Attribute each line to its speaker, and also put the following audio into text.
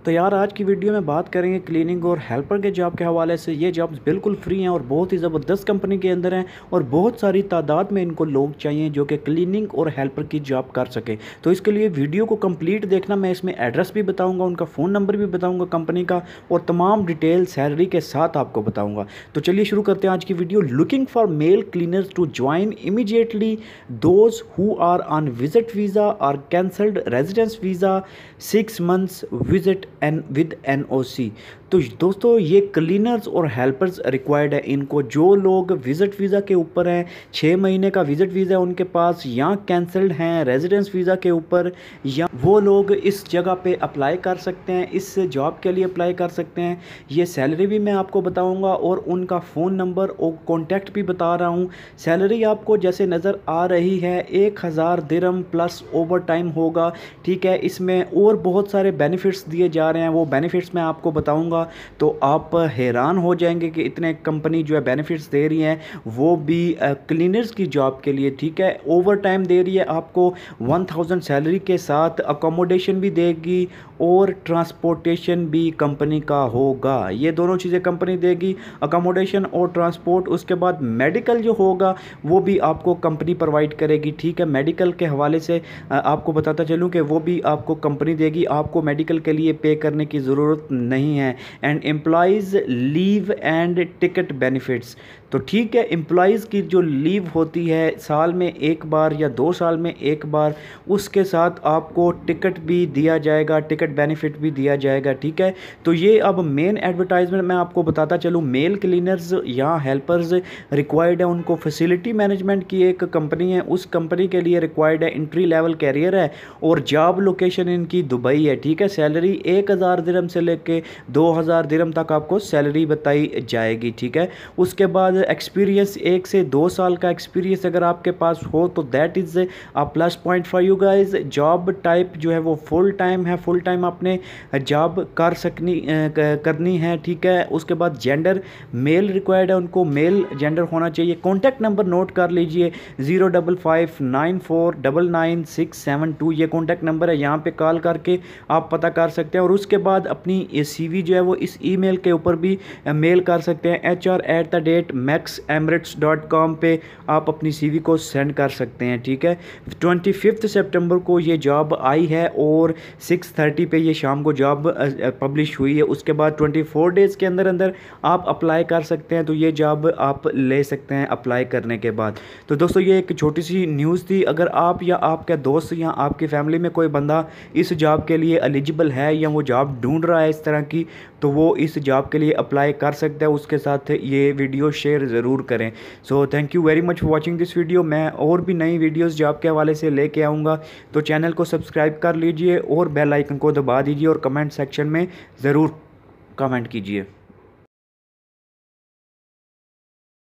Speaker 1: तो यार आज की वीडियो में बात करेंगे क्लीनिंग और हेल्पर के जॉब के हवाले से। ये जॉब्स बिल्कुल फ्री हैं और बहुत ही ज़बरदस्त कंपनी के अंदर हैं और बहुत सारी तादाद में इनको लोग चाहिए जो कि क्लीनिंग और हेल्पर की जॉब कर सके। तो इसके लिए वीडियो को कंप्लीट देखना। मैं इसमें एड्रेस भी बताऊंगा, उनका फ़ोन नंबर भी बताऊंगा कंपनी का, और तमाम डिटेल सैलरी के साथ आपको बताऊँगा। तो चलिए शुरू करते हैं आज की video. Looking for male cleaners to join immediately those who are on visit visa और cancelled residence visa 6 months visit and with NOC। तो दोस्तों ये क्लीनर्स और हेल्पर्स रिक्वायर्ड है। इनको जो लोग विजिट वीज़ा के ऊपर हैं, 6 महीने का विजिट वीज़ा है उनके पास, या कैंसल्ड हैं रेजिडेंस वीज़ा के ऊपर, या वो लोग इस जगह पे अप्लाई कर सकते हैं, इस जॉब के लिए अप्लाई कर सकते हैं। ये सैलरी भी मैं आपको बताऊंगा और उनका फ़ोन नंबर और कॉन्टैक्ट भी बता रहा हूँ। सैलरी आपको जैसे नज़र आ रही है 1000 दिरहम प्लस ओवर टाइम होगा, ठीक है। इसमें और बहुत सारे बेनिफिट्स दिए जा रहे हैं, वो बेनिफिट्स मैं आपको बताऊंगा। तो आप हैरान हो जाएंगे कि इतने कंपनी जो है बेनिफिट्स दे रही हैं, वो भी क्लीनर्स की जॉब के लिए, ठीक है। ओवर टाइम दे रही है आपको 1000 सैलरी के साथ, अकोमोडेशन भी देगी और ट्रांसपोर्टेशन भी कंपनी का होगा। ये दोनों चीज़ें कंपनी देगी, अकोमोडेशन और ट्रांसपोर्ट। उसके बाद मेडिकल जो होगा वो भी आपको कंपनी प्रोवाइड करेगी, ठीक है। मेडिकल के हवाले से आपको बताता चलूँ कि वो भी आपको कंपनी देगी, आपको मेडिकल के लिए पे करने की ज़रूरत नहीं है। And employees leave and ticket benefits, तो ठीक है। एम्प्लॉयज़ की जो लीव होती है साल में एक बार या 2 साल में एक बार, उसके साथ आपको टिकट भी दिया जाएगा, टिकट बेनिफिट भी दिया जाएगा, ठीक है। तो ये अब मेन एडवर्टाइजमेंट मैं आपको बताता चलूँ। मेल क्लीनर्स या हेल्पर्स रिक्वायर्ड है, उनको फैसिलिटी मैनेजमेंट की एक कंपनी है, उस कंपनी के लिए रिक्वायर्ड है, एंट्री लेवल कैरियर है और जॉब लोकेशन इनकी दुबई है, ठीक है। सैलरी 1000 दिरहम से लेके 2000 दिरहम तक आपको सैलरी बताई जाएगी, ठीक है। उसके बाद एक्सपीरियंस 1 से 2 साल का एक्सपीरियंस अगर आपके पास हो तो that is a plus point for you guys. Job type जो है वो फुल टाइम है, फुल टाइम आपने जॉब करनी है, ठीक है। उसके बाद जेंडर मेल रिक्वायर्ड है, उनको मेल जेंडर होना चाहिए। कॉन्टैक्ट नंबर नोट कर लीजिए 05594999672, ये कॉन्टैक्ट नंबर है, यहाँ पे कॉल करके आप पता कर सकते हैं। और उसके बाद अपनी CV जो है वो इस ईमेल के ऊपर भी मेल कर सकते हैं, hr@maxemirates.com पे आप अपनी CV को सेंड कर सकते हैं, ठीक है। 25 सितंबर को ये जॉब आई है और 6:30 पे ये शाम को जॉब पब्लिश हुई है। उसके बाद 24 डेज़ के अंदर अंदर आप अप्लाई कर सकते हैं, तो ये जॉब आप ले सकते हैं अप्लाई करने के बाद। तो दोस्तों ये एक छोटी सी न्यूज़ थी। अगर आप या आपका दोस्त या आपकी फैमिली में कोई बंदा इस जॉब के लिए एलिजिबल है या वो जॉब ढूंढ रहा है इस तरह की, तो वो इस जॉब के लिए अप्लाई कर सकता है। उसके साथ ये वीडियो शेयर ज़रूर करें। So thank you very much for watching this video. मैं और भी नई वीडियोस जॉब के हवाले से लेके आऊँगा, तो चैनल को सब्सक्राइब कर लीजिए और बेल आइकन को दबा दीजिए और कमेंट सेक्शन में ज़रूर कमेंट कीजिए।